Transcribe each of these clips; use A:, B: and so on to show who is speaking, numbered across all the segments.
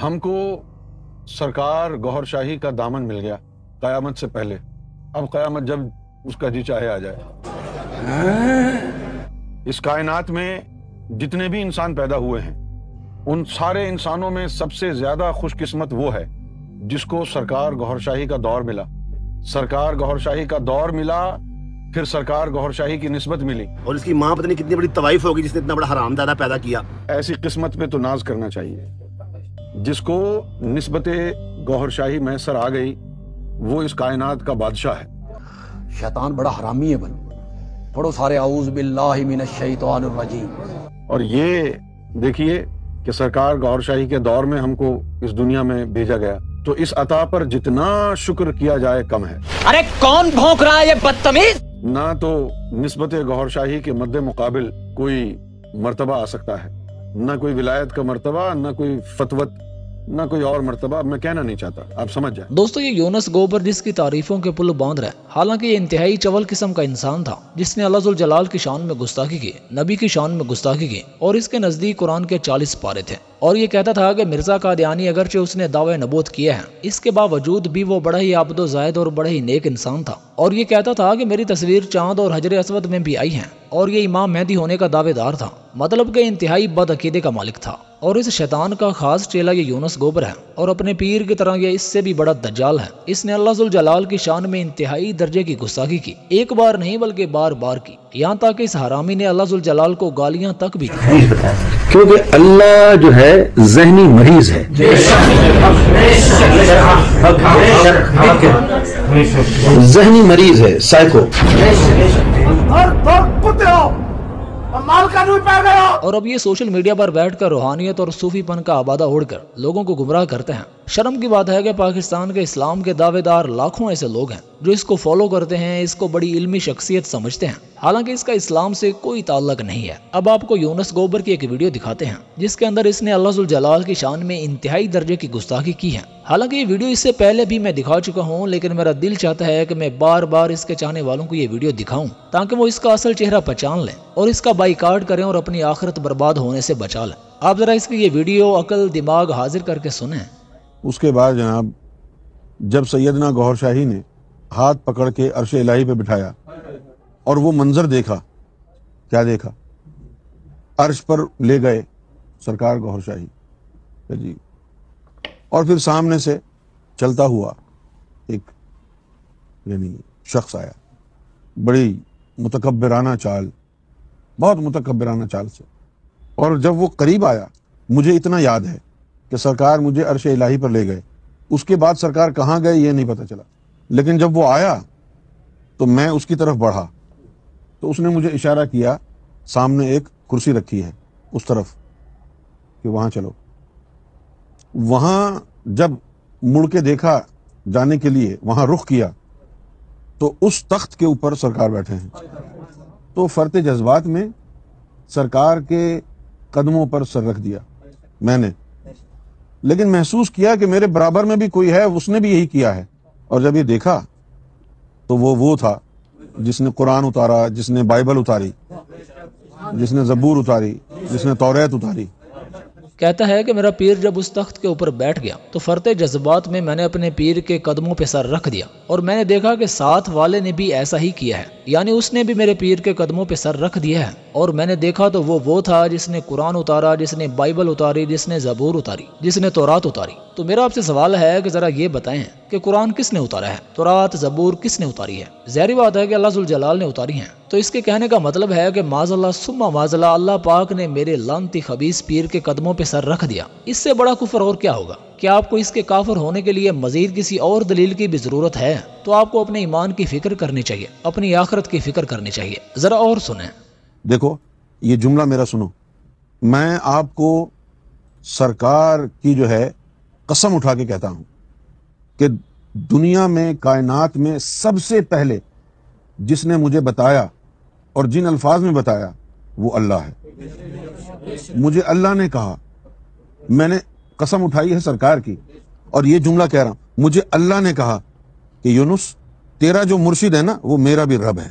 A: ہم کو سرکار گوھر شاہی کا دامن مل گیا قیامت سے پہلے. اب قیامت جب اس کا جی چاہے آ جائے. اس کائنات میں جتنے بھی انسان پیدا ہوئے ہیں ان سارے انسانوں میں سب سے زیادہ خوش قسمت وہ ہے جس کو سرکار گوھر شاہی کا دور ملا. سرکار گوھر شاہی کا دور ملا، پھر سرکار گوھر شاہی کی نسبت ملی،
B: اور اس کی ماں پتہ نہیں کتنی بڑی طوائف ہوگی جس نے اتنا بڑا حرامزادہ پیدا کیا.
A: ایسی قسمت پہ تو ناز کرنا چاہیے. جس کو نسبت گوھر شاہی میسر آ گئی وہ اس کائنات کا بادشاہ ہے.
C: شیطان بڑا حرامی ہے بن. پڑھو سارے اعوذ باللہ من الشیطان الرجیم.
A: اور یہ دیکھیے کہ سرکار گوھر شاہی کے دور میں ہم کو اس دنیا میں بھیجا گیا، تو اس عطا پر جتنا شکر کیا جائے کم ہے.
D: ارے کون بھونک رہا ہے یہ بدتمیز؟
A: نہ تو نسبت گوھر شاہی کے مد مقابل کوئی مرتبہ آ سکتا ہے، نہ کوئی ولایت کا مرتبہ، نہ کوئی فتوت، نہ کوئی اور مرتبہ. میں کہنا نہیں چاہتا، آپ سمجھ جائیں.
E: دوستو یہ یونس گوبر جس کی تعریفوں کے پل باندھ رہا ہے، حالانکہ یہ انتہائی چول قسم کا انسان تھا جس نے اللہ ذوالجلال کی شان میں گستاخی کی، نبی کی شان میں گستاخی کی، اور اس کے نزدیک قرآن کے 40 پارے تھے. اور یہ کہتا تھا کہ مرزا قادیانی اگرچہ اس نے دعوی نبوت کیا ہے، اس کے باوجود بھی وہ بڑا ہی عابد و زاہد اور بڑا ہی نیک انسان تھا. اور یہ کہتا تھا کہ میری تصویر چاند اور حجر اسود میں بھی آئی ہے، اور یہ امام مہدی ہونے کا دعوے دار تھا. مطلب کہ انتہائی بد عقیدے کا مالک تھا. اور اس شیطان کا خاص چیلا یہ یونس گوبر ہے، اور اپنے پیر کی طرح یہ اس سے بھی بڑا دجال ہے. اس نے اللہ ذوالجلال کی شان میں انتہائی درجے کی گستاخی کی، ایک بار نہیں بلکہ بار بار کی، یہاں تک کہ اس حرامی نے اللہ ذوالجلال کو گالیاں تک بھی دی.
F: کیونکہ اللہ جو ہے ذہنی مریض ہے. ذہنی مریض ہے، سائیکو.
E: اور اب یہ سوشل میڈیا پر بیٹھ کر روحانیت اور صوفی پن کا آبادہ اوڑھ کر لوگوں کو گمراہ کرتے ہیں. شرم کی بات ہے کہ پاکستان کے اسلام کے دعوے دار لاکھوں ایسے لوگ ہیں جو اس کو فالو کرتے ہیں، اس کو بڑی علمی شخصیت سمجھتے ہیں، حالانکہ اس کا اسلام سے کوئی تعلق نہیں ہے. اب آپ کو یونس گوبر کی ایک ویڈیو دکھاتے ہیں جس کے اندر اس نے اللہ ذوالجلال کی شان میں انتہائی درجے کی گستاخی کی ہے. حالانکہ یہ ویڈیو اس سے پہلے بھی میں دکھا چکا ہوں، لیکن میرا دل چاہتا ہے کہ میں بار بار اس کے چاہنے والوں کو یہ ویڈیو دکھاؤں تاکہ وہ اس کا اصل چہرہ پہچان لیں اور اس کا بائیکاٹ کریں اور اپنی آخرت برباد ہونے سے بچا لیں. آپ ذرا اس کی یہ ویڈیو عقل دماغ حاضر کر کے سنیں.
A: اس کے بعد جناب جب سیدنا گوھر شاہی نے ہاتھ پکڑ کے عرش الہی پہ بٹھایا اور وہ منظر دیکھا، کیا دیکھا؟ عرش پر لے گئے سرکار گوھر شاہی جی، اور پھر سامنے سے چلتا ہوا ایک یعنی شخص آیا، بڑی متکبرانہ چال، بہت متکبرانہ چال سے. اور جب وہ قریب آیا، مجھے اتنا یاد ہے کہ سرکار مجھے عرش الہی پر لے گئے. اس کے بعد سرکار کہاں گئے یہ نہیں پتہ چلا، لیکن جب وہ آیا تو میں اس کی طرف بڑھا تو اس نے مجھے اشارہ کیا، سامنے ایک کرسی رکھی ہے اس طرف، کہ وہاں چلو. وہاں جب مڑ کے دیکھا جانے کے لیے، وہاں رخ کیا تو اس تخت کے اوپر سرکار بیٹھے ہیں. تو فرط جذبات میں سرکار کے قدموں پر سر رکھ دیا میں نے، لیکن محسوس کیا کہ میرے برابر میں بھی کوئی ہے، اس نے بھی یہی کیا ہے. اور جب یہ دیکھا تو وہ تھا جس نے قرآن اتارا، جس نے بائبل اتاری، جس نے زبور اتاری، جس نے توریت اتاری.
E: کہتا ہے کہ میرا پیر جب اس تخت کے اوپر بیٹھ گیا تو فرط جذبات میں نے اپنے پیر کے قدموں پہ سر رکھ دیا، اور میں نے دیکھا کہ ساتھ والے نے بھی ایسا ہی کیا ہے، یعنی اس نے بھی میرے پیر کے قدموں پہ سر رکھ دیا ہے. اور میں نے دیکھا تو وہ تھا جس نے قرآن اتارا، جس نے بائبل اتاری، جس نے زبور اتاری، جس نے تورات اتاری. تو میرا آپ سے سوال ہے کہ ذرا یہ بتائیں کہ قرآن کس نے اتارا ہے، تورات زبور کس نے اتاری ہے؟ ظاہری بات ہے کہ اللہ ذوالجلال نے اتاری ہیں. تو اس کے کہنے کا مطلب ہے کہ معاذ اللہ ثم معاذ اللہ، اللہ پاک نے میرے لعنتی خبیث پیر کے قدموں پہ سر رکھ دیا. اس سے بڑا کفر اور کیا ہوگا؟ کیا آپ کو اس کے کافر ہونے کے لیے مزید کسی اور دلیل کی بھی ضرورت ہے؟ تو آپ کو اپنے ایمان کی فکر کرنی چاہیے، اپنی آخرت کی فکر کرنی چاہیے. ذرا اور سنیں.
A: دیکھو یہ جملہ میرا سنو، میں آپ کو سرکار کی جو ہے قسم اٹھا کے کہتا ہوں کہ دنیا میں، کائنات میں سب سے پہلے جس نے مجھے بتایا اور جن الفاظ میں بتایا وہ اللہ ہے. مجھے اللہ نے کہا، میں نے قسم اٹھائی ہے سرکار کی، اور یہ جملہ کہہ رہا ہوں، مجھے اللہ نے کہا کہ یونس تیرا جو مرشد ہے نا وہ میرا بھی رب ہے.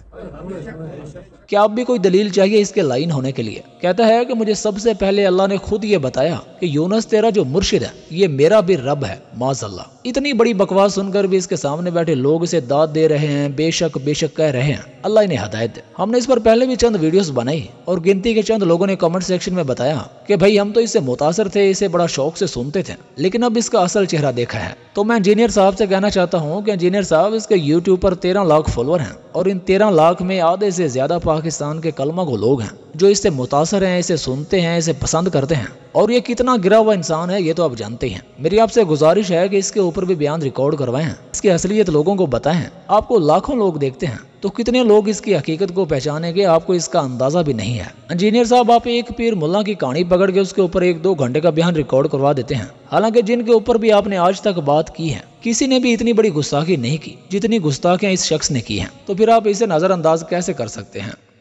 E: کیا آپ بھی کوئی دلیل چاہیے اس کے لائن ہونے کے لیے؟ کہتا ہے کہ مجھے سب سے پہلے اللہ نے خود یہ بتایا کہ یونس تیرا جو مرشد ہے یہ میرا بھی رب ہے، معاذ اللہ۔ اتنی بڑی بکواس سن کر بھی اس کے سامنے بیٹھے لوگ اسے داد دے رہے ہیں، بے شک کہہ رہے ہیں، اللہ انہیں ہدایت دے۔ ہم نے اس پر پہلے بھی چند ویڈیوز بنائی اور گنتی کے چند لوگوں نے کمنٹ سیکشن میں بتایا کہ بھائی ہم تو اس سے متاثر تھے، اسے بڑا شوق سے سنتے تھے، لیکن اب اس کا اصل چہرہ دیکھا ہے۔ تو میں انجینئر صاحب سے کہنا چاہتا ہوں کہ انجینئر صاحب اس کے یوٹیوب پر 13 لاکھ فالوور ہیں اور ان 13 لاکھ میں آدھے سے زیادہ پاکستان کے کلمہ گو لوگ ہیں جو اس سے متاثر ہیں، اسے سنتے ہیں، اسے پسند کرتے ہیں، اور یہ کتنا گرا ہوا انسان ہے یہ تو آپ جانتے ہیں۔ میری آپ سے گزارش ہے کہ اس کے اوپر بھی بیان ریکارڈ کروائیں، اس کی اصلیت لوگوں کو بتائیں۔ آپ کو لاکھوں لوگ دیکھتے ہیں تو کتنے لوگ اس کی حقیقت کو پہچانیں گے، آپ کو اس کا اندازہ بھی نہیں ہے۔ انجینئر صاحب آپ ایک پیر ملا کی کہانی پکڑ کے اس کے اوپر 1-2 گھنٹے کا بیان ریکارڈ کروا دیتے ہیں، حالانکہ جن کے اوپر بھی آپ نے آج تک بات کی ہے کسی نے بھی اتنی بڑی گستاخی نہیں کی جتنی گستاخیاں اس شخص نے کی ہیں، تو پھر آپ اسے نظر انداز کیسے کر سکتے ہیں؟